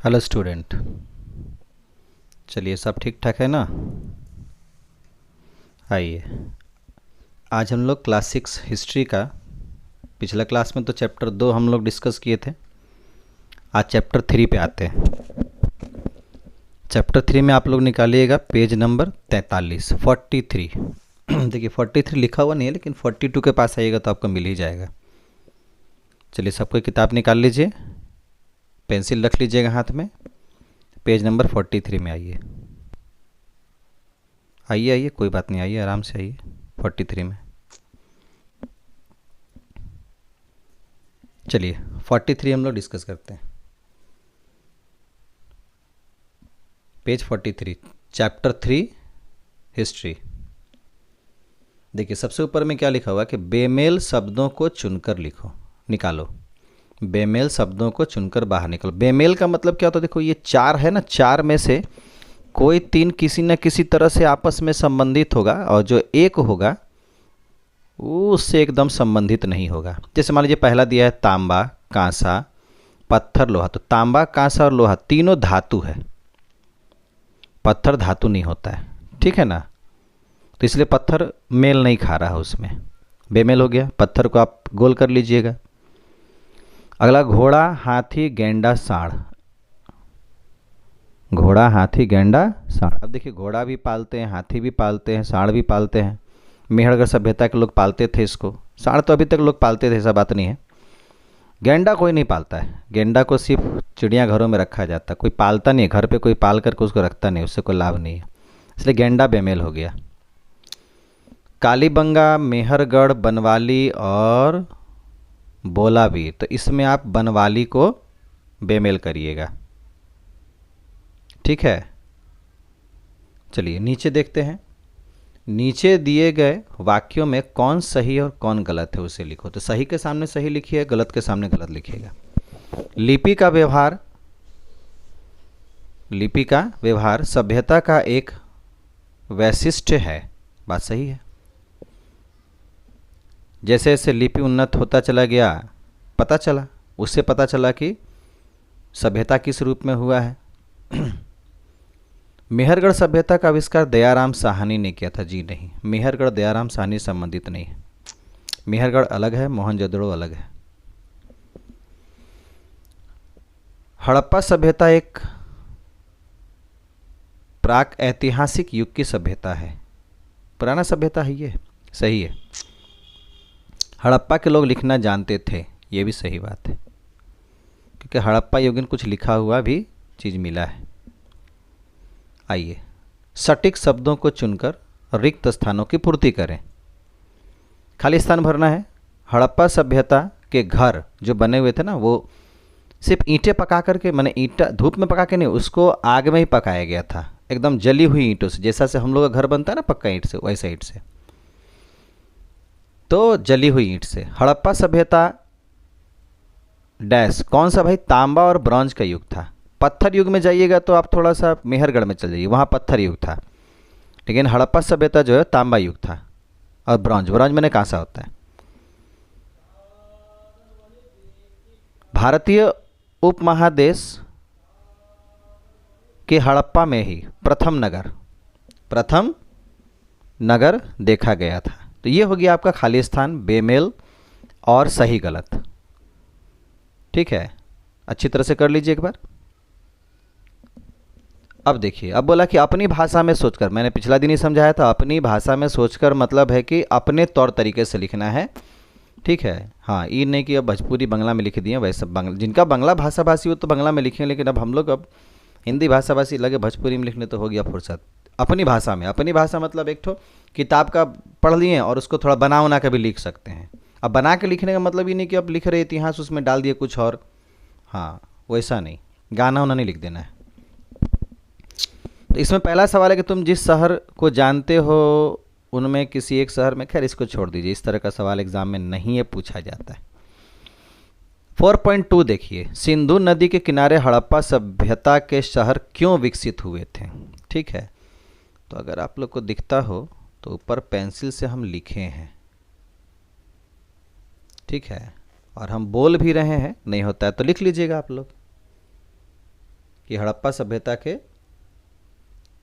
Hello student. चलिए, सब ठीक ठाक है ना। आइए, आज हम लोग क्लास 6 हिस्ट्री का, पिछला क्लास में तो चैप्टर 2 हम लोग डिस्कस किए थे। आज चैप्टर 3 पे आते हैं। चैप्टर 3 में आप लोग निकालिएगा पेज नंबर 43 43। देखिए 43 लिखा हुआ नहीं है, लेकिन 42 के पास आइएगा तो आपको मिल ही जाएगा। चलिए, सबको किताब निकाल लीजिए, पेंसिल रख लीजिएगा हाथ में। पेज नंबर 43 में आइए। आइए आइए, कोई बात नहीं, आइए आराम से आइए 43 में। चलिए 43 हम लोग डिस्कस करते हैं। Page 43, chapter 3 history. देखिए सबसे ऊपर में क्या लिखा हुआ है कि बेमेल शब्दों को चुनकर लिखो, निकालो। बेमेल शब्दों को चुनकर बाहर निकालो। बेमेल का मतलब क्या होता है? देखो ये चार है ना, चार में से कोई तीन किसी न किसी तरह से आपस में संबंधित होगा, और जो एक होगा वो उससे एकदम संबंधित नहीं होगा। जैसे मान लीजिए पहला दिया है तांबा, कांसा, पत्थर, लोहा। तो तांबा, कांसा और लोहा तीनों धातु है, पत्थर धातु नहीं होता है, ठीक है ना। तो इसलिए पत्थर मेल नहीं खा रहा है उसमें, बेमेल हो गया। पत्थर को आप गोल कर लीजिएगा। अगला घोड़ा, हाथी, गेंडा, सांड। घोड़ा, हाथी, गेंडा, सांड। अब देखिए घोड़ा भी पालते हैं, हाथी भी पालते हैं, सांड भी पालते हैं। मेहरगढ़ सभ्यता के लोग पालते थे इसको। सांड तो अभी तक लोग पालते थे, ऐसा बात नहीं है। गेंडा कोई नहीं पालता है, गेंडा को सिर्फ चिड़ियाघरों में रखा जाता है, कोई पालता नहीं है। घर पे कोई पाल करके उसको रखता नहीं, उससे कोई लाभ नहीं है, इसलिए गेंडा बेमेल हो गया। कालीबंगा, मेहरगढ़, बनवाली और बोलावीर। तो इसमें आप बनवाली को बेमेल करिएगा, ठीक है। चलिए नीचे देखते हैं। नीचे दिए गए वाक्यों में कौन सही और कौन गलत है उसे लिखो। तो सही के सामने सही लिखिए, गलत के सामने गलत लिखिएगा। लिपि का व्यवहार, लिपि का व्यवहार सभ्यता का एक वैशिष्ट है। बात सही है। जैसे जैसे लिपि उन्नत होता चला गया, पता चला, उससे पता चला कि सभ्यता किस रूप में हुआ है। मेहरगढ़ सभ्यता का आविष्कार दयाराम साहनी ने किया था। जी नहीं, मेहरगढ़ दयाराम साहनी संबंधित नहीं है। मेहरगढ़ अलग है, मोहनजोदड़ो अलग है। हड़प्पा सभ्यता एक प्राक ऐतिहासिक युग की सभ्यता है, पुराना सभ्यता है, ये सही है। हड़प्पा के लोग लिखना जानते थे, ये भी सही बात है, क्योंकि हड़प्पा युग में कुछ लिखा हुआ भी चीज़ मिला है। आइए, सटीक शब्दों को चुनकर रिक्त स्थानों की पूर्ति करें। खाली स्थान भरना है। हड़प्पा सभ्यता के घर जो बने हुए थे ना, वो सिर्फ ईंटें पका करके, मैंने ईंटा धूप में पका के नहीं, उसको आग में ही पकाया गया था, एकदम जली हुई ईंटों से। जैसा से हम लोग का घर बनता है ना पक्का ईंट से, वैसा ईंट से, तो जली हुई ईंट से। हड़प्पा सभ्यता डैश कौन सा भाई? तांबा और ब्रॉन्ज का युग था। पत्थर युग में जाइएगा तो आप थोड़ा सा मेहरगढ़ में चल जाइए, वहाँ पत्थर युग था, लेकिन हड़प्पा सभ्यता जो है तांबा युग था। और ब्रॉन्ज, ब्रॉन्ज मैंने कांसा होता है। भारतीय उपमहादेश के हड़प्पा में ही प्रथम नगर देखा गया था। तो ये हो गया आपका खाली स्थान, बेमेल और सही गलत, ठीक है। अच्छी तरह से कर लीजिए एक बार। अब देखिए, अब बोला कि अपनी भाषा में सोचकर, मैंने पिछला दिन ही समझाया था, अपनी भाषा में सोचकर मतलब है कि अपने तौर तरीके से लिखना है, ठीक है। हाँ, ये नहीं कि अब भोजपुरी बंगला में लिख दिए, वैसे जिनका बंगला भाषा भाषी हो तो बंगला में लिखें, लेकिन अब हम लोग अब हिंदी भाषा भाषी लगे भोजपुरी में लिखने, तो हो गया फुर्सत। अपनी भाषा में, अपनी भाषा मतलब एक ठो किताब का पढ़ लिए और उसको थोड़ा बना उना के भी लिख सकते हैं। अब बना के लिखने का मतलब ये नहीं कि अब लिख रहे इतिहास उसमें डाल दिए कुछ और, हाँ वैसा नहीं, गाना उना नहीं लिख देना है। तो इसमें पहला सवाल है कि तुम जिस शहर को जानते हो उनमें किसी एक शहर में, खैर इसको छोड़ दीजिए, इस तरह का सवाल एग्जाम में नहीं है पूछा जाता है। 4.2 देखिए, सिंधु नदी के किनारे हड़प्पा सभ्यता के शहर क्यों विकसित हुए थे, ठीक है। तो अगर आप लोग को दिखता हो तो ऊपर पेंसिल से हम लिखे हैं, ठीक है, और हम बोल भी रहे हैं, नहीं होता है तो लिख लीजिएगा आप लोग। कि हड़प्पा सभ्यता के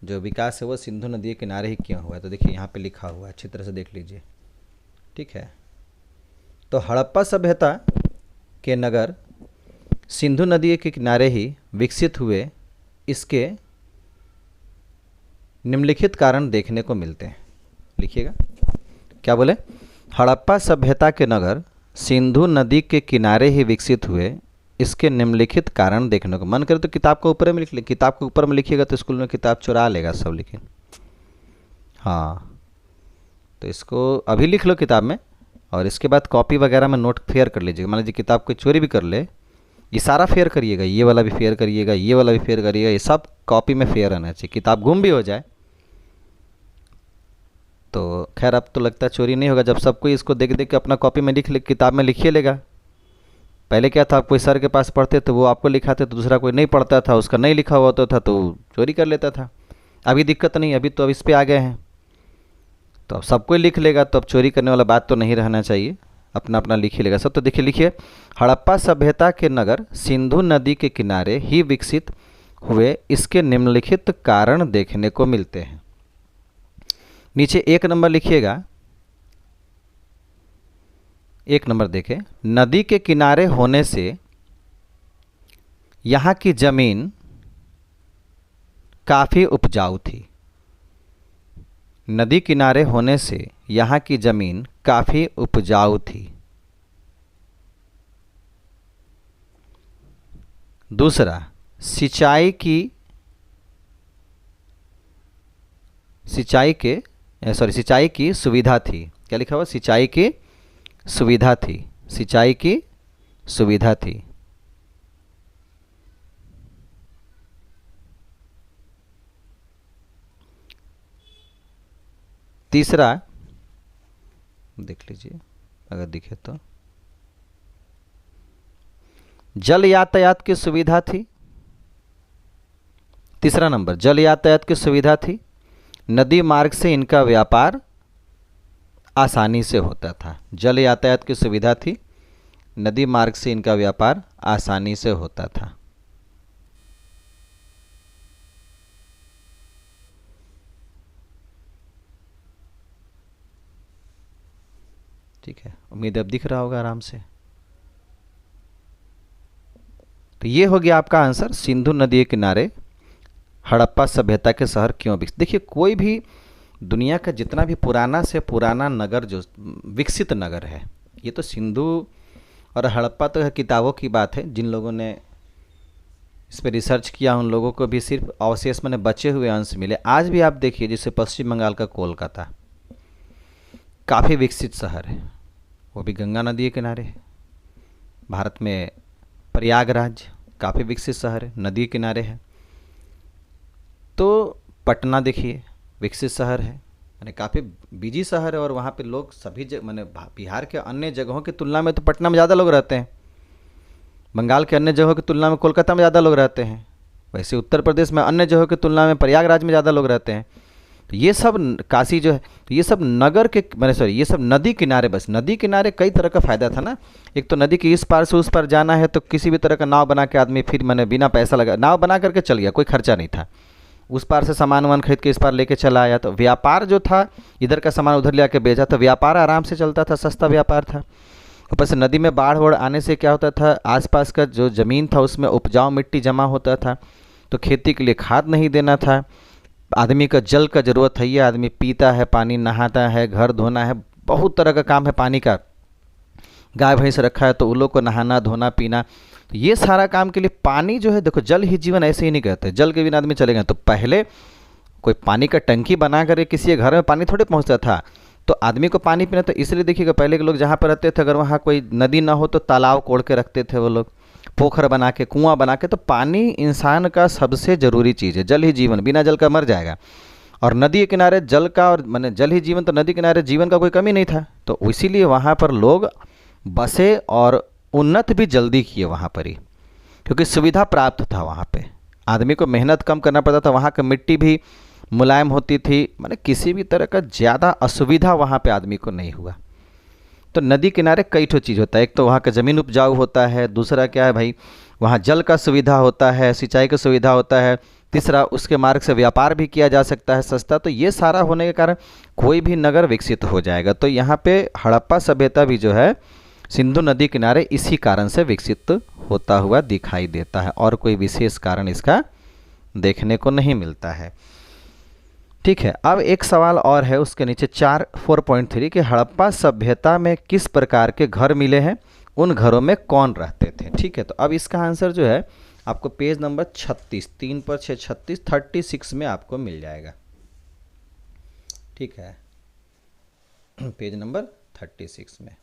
जो विकास है वो सिंधु नदी के किनारे ही क्यों हुआ है। तो देखिए यहाँ पे लिखा हुआ है, अच्छी तरह से देख लीजिए। ठीक है, तो हड़प्पा सभ्यता के नगर सिंधु नदी के किनारे ही विकसित हुए, इसके निम्नलिखित कारण देखने को मिलते हैं। लिखिएगा, क्या बोले? हड़प्पा सभ्यता के नगर सिंधु नदी के किनारे ही विकसित हुए, इसके निम्नलिखित कारण देखने को। मन करे तो किताब को ऊपर में लिख ले, किताब को ऊपर में लिखिएगा तो स्कूल में किताब चुरा लेगा सब, लेकिन हाँ, तो इसको अभी लिख लो किताब में, और इसके बाद कॉपी वगैरह में नोट फेयर कर लीजिएगा। मान लीजिए किताब कोई चोरी भी कर ले, ये सारा फेयर करिएगा, ये वाला भी फेयर करिएगा, ये वाला भी फेयर करिएगा, ये सब कॉपी में फेयर रहना चाहिए। किताब गुम भी हो जाए तो खैर अब तो लगता है चोरी नहीं होगा, जब सब कोई इसको देख देख के अपना कॉपी में लिख ले, किताब में लिखिए लेगा। पहले क्या था, आप कोई सर के पास पढ़ते तो वो आपको लिखाते, तो दूसरा कोई नहीं पढ़ता था, उसका नहीं लिखा हुआ होता था तो चोरी कर लेता था। अभी दिक्कत नहीं, अभी तो अब इस पे आ गए हैं, तो अब सब कोई लिख लेगा, तो अब चोरी करने वाला बात तो नहीं रहना चाहिए, अपना अपना लिख ही लेगा सब। तो देखिए, लिखिए, हड़प्पा सभ्यता के नगर सिंधु नदी के किनारे ही विकसित हुए, इसके निम्नलिखित कारण देखने को मिलते हैं। नीचे 1 नंबर लिखिएगा, 1 नंबर देखें, नदी के किनारे होने से यहाँ की जमीन काफ़ी उपजाऊ थी। नदी किनारे होने से यहाँ की जमीन काफ़ी उपजाऊ थी। दूसरा, सिंचाई की सुविधा थी। क्या लिखा हुआ? सिंचाई की सुविधा थी, सिंचाई की सुविधा थी। तीसरा देख लीजिए अगर दिखे तो, जल यातायात की सुविधा थी। तीसरा नंबर, जल यातायात की सुविधा थी। नदी मार्ग से इनका व्यापार आसानी से होता था। जल यातायात की सुविधा थी, नदी मार्ग से इनका व्यापार आसानी से होता था। ठीक है, उम्मीद अब दिख रहा होगा आराम से। तो ये हो गया आपका आंसर, सिंधु नदी के किनारे हड़प्पा सभ्यता के शहर क्यों विकसित। देखिए, कोई भी दुनिया का जितना भी पुराना से पुराना नगर जो विकसित नगर है, ये तो सिंधु और हड़प्पा तो किताबों की बात है। जिन लोगों ने इस पर रिसर्च किया उन लोगों को भी सिर्फ अवशेष में बचे हुए अंश मिले। आज भी आप देखिए, जैसे पश्चिम बंगाल का कोलकाता काफ़ी विकसित शहर है, वो भी गंगा नदी के किनारे है। भारत में प्रयागराज काफ़ी विकसित शहर है, नदी के किनारे है। तो पटना देखिए, विकसित शहर है, यानी काफ़ी बिजी शहर है, और वहाँ पे लोग सभी मैंने बिहार के अन्य जगहों की तुलना में तो पटना में ज़्यादा लोग रहते हैं, बंगाल के अन्य जगहों की तुलना में कोलकाता में ज़्यादा लोग रहते हैं, वैसे उत्तर प्रदेश में अन्य जगहों की तुलना में प्रयागराज में ज़्यादा लोग रहते हैं। तो ये सब काशी जो है, तो ये सब नगर के ये सब नदी किनारे, बस नदी किनारे कई तरह का फ़ायदा था ना। एक तो नदी के इस पार से उस पार जाना है तो किसी भी तरह का नाव बना के आदमी फिर बिना पैसा लगा नाव बना करके चल गया, कोई खर्चा नहीं था। उस पार से सामान वामान खरीद के इस पार लेके चला आया, तो व्यापार जो था इधर का सामान उधर ले आके बेचा, तो व्यापार आराम से चलता था, सस्ता व्यापार था। ऊपर से नदी में बाढ़ वढ़ आने से क्या होता था, आसपास का जो ज़मीन था उसमें उपजाऊ मिट्टी जमा होता था, तो खेती के लिए खाद नहीं देना था। आदमी का जल का ज़रूरत है, ये आदमी पीता है पानी, नहाता है, घर धोना है, बहुत तरह का काम है पानी का। गाय भैंस रखा है तो उन लोग को नहाना धोना पीना, तो ये सारा काम के लिए पानी जो है, देखो जल ही जीवन ऐसे ही नहीं कहते, जल के बिना आदमी चलेगा। तो पहले कोई पानी का टंकी बना कर किसी के घर में पानी थोड़े पहुंचता था, तो आदमी को पानी पीना। तो इसलिए देखिएगा पहले के लोग जहाँ पर रहते थे, अगर वहाँ कोई नदी ना हो तो तालाब कोड़ के रखते थे वो लोग, पोखर बना के, कुआं बना के। तो पानी इंसान का सबसे ज़रूरी चीज़ है, जल ही जीवन, बिना जल का मर जाएगा। और नदी के किनारे जल का, और मैंने जल ही जीवन, तो नदी किनारे जीवन का कोई कमी नहीं था, तो इसीलिए वहाँ पर लोग बसे और उन्नत भी जल्दी किए वहाँ पर ही, क्योंकि सुविधा प्राप्त था। वहाँ पे आदमी को मेहनत कम करना पड़ता था, वहाँ की मिट्टी भी मुलायम होती थी, माने किसी भी तरह का ज़्यादा असुविधा वहाँ पे आदमी को नहीं हुआ। तो नदी किनारे कई ठो चीज़ होता है, एक तो वहाँ का ज़मीन उपजाऊ होता है, दूसरा क्या है भाई, वहाँ जल का सुविधा होता है, सिंचाई का सुविधा होता है। तीसरा, उसके मार्ग से व्यापार भी किया जा सकता है सस्ता। तो ये सारा होने के कारण कोई भी नगर विकसित हो जाएगा। तो यहाँ पे हड़प्पा सभ्यता भी जो है सिंधु नदी किनारे इसी कारण से विकसित होता हुआ दिखाई देता है, और कोई विशेष कारण इसका देखने को नहीं मिलता है। ठीक है, अब एक सवाल और है उसके नीचे 4.3 कि हड़प्पा सभ्यता में किस प्रकार के घर मिले हैं, उन घरों में कौन रहते थे। ठीक है, तो अब इसका आंसर जो है आपको पेज नंबर 36, 3 पर 6 36 36 में आपको मिल जाएगा। ठीक है, पेज नंबर 36 में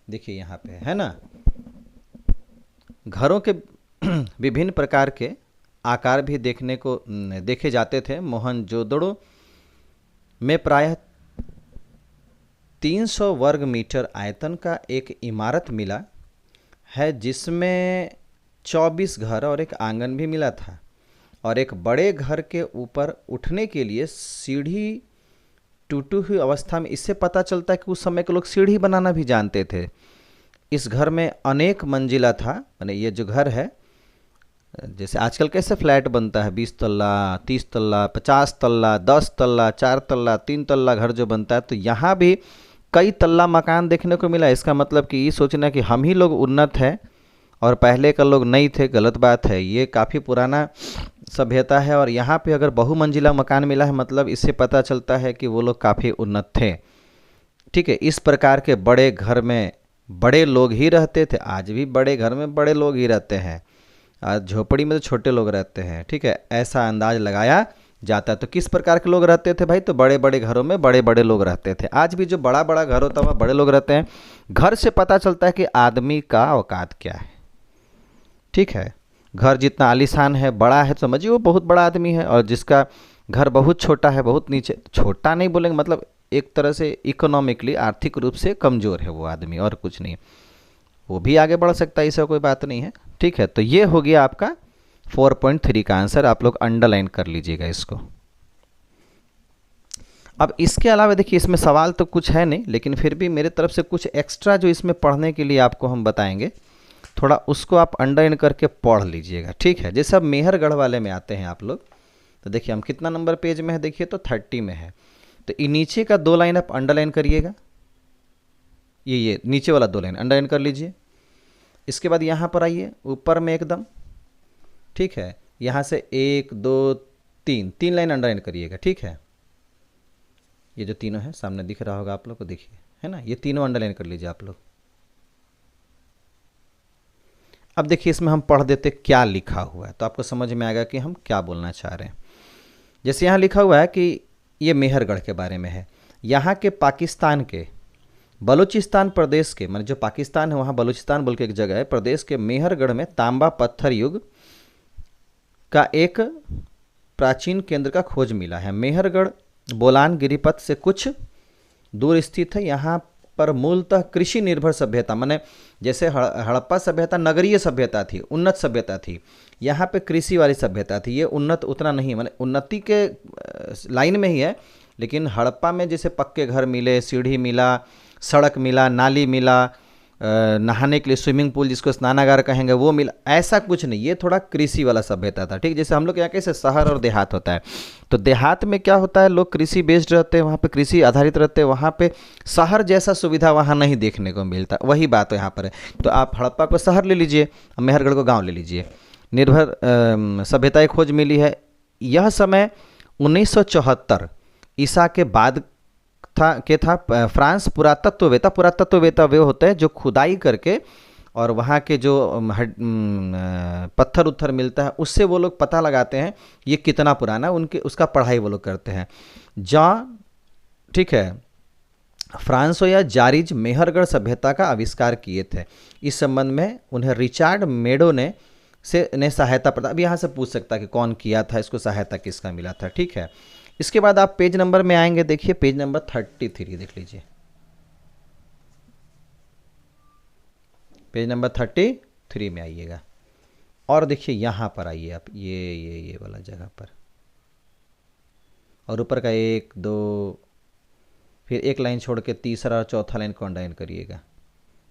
देखिए यहाँ पे है ना, घरों के विभिन्न प्रकार के आकार भी देखे जाते थे। मोहनजोदड़ो में प्रायः 300 वर्ग मीटर आयतन का एक इमारत मिला है, जिसमें 24 घर और एक आंगन भी मिला था, और एक बड़े घर के ऊपर उठने के लिए सीढ़ी टूटी हुई अवस्था में। इससे पता चलता है कि उस समय के लोग सीढ़ी बनाना भी जानते थे। इस घर में अनेक मंजिला था, माने ये जो घर है, जैसे आजकल कैसे फ्लैट बनता है 20 तल्ला 30 तल्ला 50 तल्ला 10 तल्ला 4 तल्ला 3 तल्ला घर जो बनता है, तो यहाँ भी कई तल्ला मकान देखने को मिला। इसका मतलब कि ये सोचना कि हम ही लोग उन्नत हैं और पहले का लोग नहीं थे, गलत बात है। ये काफ़ी पुराना सभ्यता है, और यहाँ पे अगर बहुमंजिला मकान मिला है मतलब इससे पता चलता है कि वो लोग काफ़ी उन्नत थे। ठीक है, इस प्रकार के बड़े घर में बड़े लोग ही रहते थे। आज भी बड़े घर में बड़े लोग ही रहते हैं, आज झोपड़ी में तो छोटे लोग रहते हैं। ठीक है, ऐसा अंदाज लगाया जाता है। तो किस प्रकार के लोग रहते थे भाई, तो बड़े बड़े घरों में बड़े बड़े लोग रहते थे। आज भी जो बड़ा बड़ा घर होता है वहाँ बड़े लोग रहते हैं। घर से पता चलता है कि आदमी का औकात क्या है। ठीक है, घर जितना आलीशान है, बड़ा है, समझिए वो बहुत बड़ा आदमी है, और जिसका घर बहुत छोटा है, बहुत नीचे, छोटा नहीं बोलेंगे, मतलब एक तरह से इकोनॉमिकली आर्थिक रूप से कमज़ोर है वो आदमी, और कुछ नहीं, वो भी आगे बढ़ सकता है, इससे कोई बात नहीं है। ठीक है, तो ये हो गया आपका 4.3 का आंसर। आप लोग अंडरलाइन कर लीजिएगा इसको। अब इसके अलावा देखिए, इसमें सवाल तो कुछ है नहीं, लेकिन फिर भी मेरे तरफ से कुछ एक्स्ट्रा जो इसमें पढ़ने के लिए आपको हम बताएंगे, थोड़ा उसको आप अंडरलाइन करके पढ़ लीजिएगा। ठीक है, जैसे अब मेहरगढ़ वाले में आते हैं आप लोग, तो देखिए हम कितना नंबर पेज में है, देखिए तो 30 में है। तो ये नीचे का 2 लाइन आप अंडरलाइन करिएगा, ये नीचे वाला 2 लाइन अंडरलाइन कर लीजिए। इसके बाद यहाँ पर आइए ऊपर में एकदम, ठीक है, यहाँ से 1 2 3 लाइन अंडरलाइन करिएगा। ठीक है, ये जो तीनों है सामने दिख रहा होगा आप लोग को, देखिए है ना, ये तीनों अंडरलाइन कर लीजिए आप लोग। अब देखिए इसमें हम पढ़ देते क्या लिखा हुआ है, तो आपको समझ में आएगा कि हम क्या बोलना चाह रहे हैं। जैसे यहाँ लिखा हुआ है कि ये मेहरगढ़ के बारे में है। यहाँ के पाकिस्तान के बलूचिस्तान प्रदेश के, मतलब जो पाकिस्तान है वहाँ बलूचिस्तान बोल के एक जगह है, प्रदेश के मेहरगढ़ में तांबा पत्थर युग का एक प्राचीन केंद्र का खोज मिला है। मेहरगढ़ बोलान गिरिपथ से कुछ दूर स्थित है। यहाँ पर मूलतः कृषि निर्भर सभ्यता, माने जैसे हड़प्पा सभ्यता नगरीय सभ्यता थी, उन्नत सभ्यता थी, यहाँ पे कृषि वाली सभ्यता थी। ये उन्नत उतना नहीं, माने उन्नति के लाइन में ही है, लेकिन हड़प्पा में जैसे पक्के घर मिले, सीढ़ी मिला, सड़क मिला, नाली मिला, नहाने के लिए स्विमिंग पूल जिसको स्नानागार कहेंगे वो मिला, ऐसा कुछ नहीं। ये थोड़ा कृषि वाला सभ्यता था। ठीक, जैसे हम लोग यहाँ कैसे शहर और देहात होता है, तो देहात में क्या होता है, लोग कृषि बेस्ड रहते हैं, वहाँ पे कृषि आधारित रहते हैं, वहाँ पे शहर जैसा सुविधा वहाँ नहीं देखने को मिलता। वही बात यहाँ पर है। तो आप हड़प्पा को शहर ले लीजिए, मेहरगढ़ को गाँव ले लीजिए। निर्भर सभ्यता खोज मिली है। यह समय 1974 ईसा के बाद था। फ्रांस पुरातत्ववेता वे होते हैं जो खुदाई करके और वहाँ के जो पत्थर उत्थर मिलता है उससे वो लोग पता लगाते हैं ये कितना पुराना, उनके उसका पढ़ाई वो लोग करते हैं। जॉन, ठीक है, फ्रांसो या जारिज मेहरगढ़ सभ्यता का आविष्कार किए थे। इस संबंध में उन्हें रिचार्ड मेडो ने सहायता प्रदान। अब यहाँ से पूछ सकता है कि कौन किया था, इसको सहायता किसका मिला था। ठीक है, इसके बाद आप पेज नंबर में आएंगे, देखिए पेज नंबर 33 देख लीजिए, पेज नंबर 33 में आइएगा और देखिए यहाँ पर आइए आप, ये वाला जगह पर, और ऊपर का 1 2 फिर एक लाइन छोड़ के तीसरा और चौथा लाइन को अंडरलाइन करिएगा।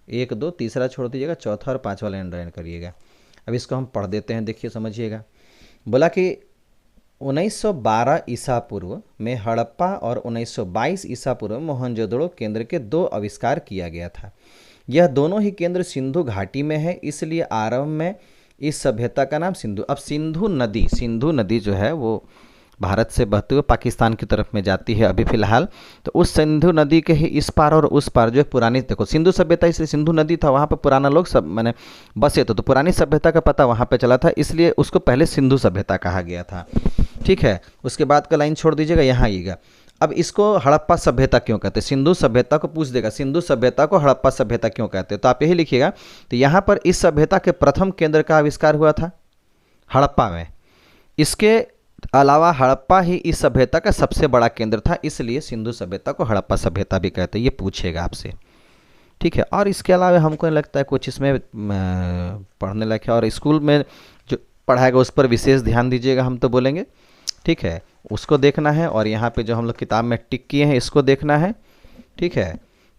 1 2 तीसरा छोड़ दीजिएगा, चौथा और पांचवा लाइन अंडरलाइन करिएगा। अब इसको हम पढ़ देते हैं, देखिए समझिएगा। बोला कि 1912 ईसा पूर्व में हड़प्पा और 1922 ईसा पूर्व में मोहनजोदड़ो केंद्र के 2 आविष्कार किया गया था। यह दोनों ही केंद्र सिंधु घाटी में है, इसलिए आरंभ में इस सभ्यता का नाम सिंधु। अब सिंधु नदी जो है वो भारत से बहते हुए पाकिस्तान की तरफ में जाती है अभी फिलहाल। तो उस सिंधु नदी के ही इस पार और उस पार जो है पुरानी, देखो सिंधु सभ्यता इसलिए सिंधु नदी था, वहाँ पर पुराना लोग सब मैंने बसे थे, तो पुरानी सभ्यता का पता वहाँ पे चला था, इसलिए उसको पहले सिंधु सभ्यता कहा गया था। ठीक है, उसके बाद का लाइन छोड़ दीजिएगा, यहाँ आइएगा। अब इसको हड़प्पा सभ्यता क्यों कहते हैं? सिंधु सभ्यता को पूछ देगा, सिंधु सभ्यता को हड़प्पा सभ्यता क्यों कहते हैं, तो आप यही लिखिएगा। तो यहाँ पर इस सभ्यता के प्रथम केंद्र का आविष्कार हुआ था हड़प्पा में। इसके अलावा हड़प्पा ही इस सभ्यता का सबसे बड़ा केंद्र था, इसलिए सिंधु सभ्यता को हड़प्पा सभ्यता भी कहते हैं। ये पूछेगा आपसे, ठीक है। और इसके अलावा हमको नहीं लगता है कुछ इसमें पढ़ने लायक है, और स्कूल में जो पढ़ाएगा उस पर विशेष ध्यान दीजिएगा, हम तो बोलेंगे, ठीक है, उसको देखना है। और यहाँ पे जो हम लोग किताब में टिक किए हैं इसको देखना है, ठीक है।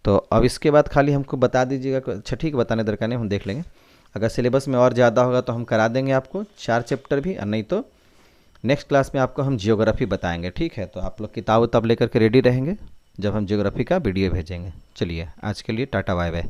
तो अब इसके बाद खाली हमको बता दीजिएगा, अच्छा ठीक, बताने दरकार नहीं, हम देख लेंगे। अगर सिलेबस में और ज़्यादा होगा तो हम करा देंगे आपको 4 चैप्टर भी, और नहीं तो नेक्स्ट क्लास में आपको हम जियोग्राफी बताएंगे, ठीक है। तो आप लोग किताब उताब लेकर के रेडी रहेंगे जब हम जियोग्राफी का वीडियो भेजेंगे। चलिए आज के लिए टाटा बाय बाय।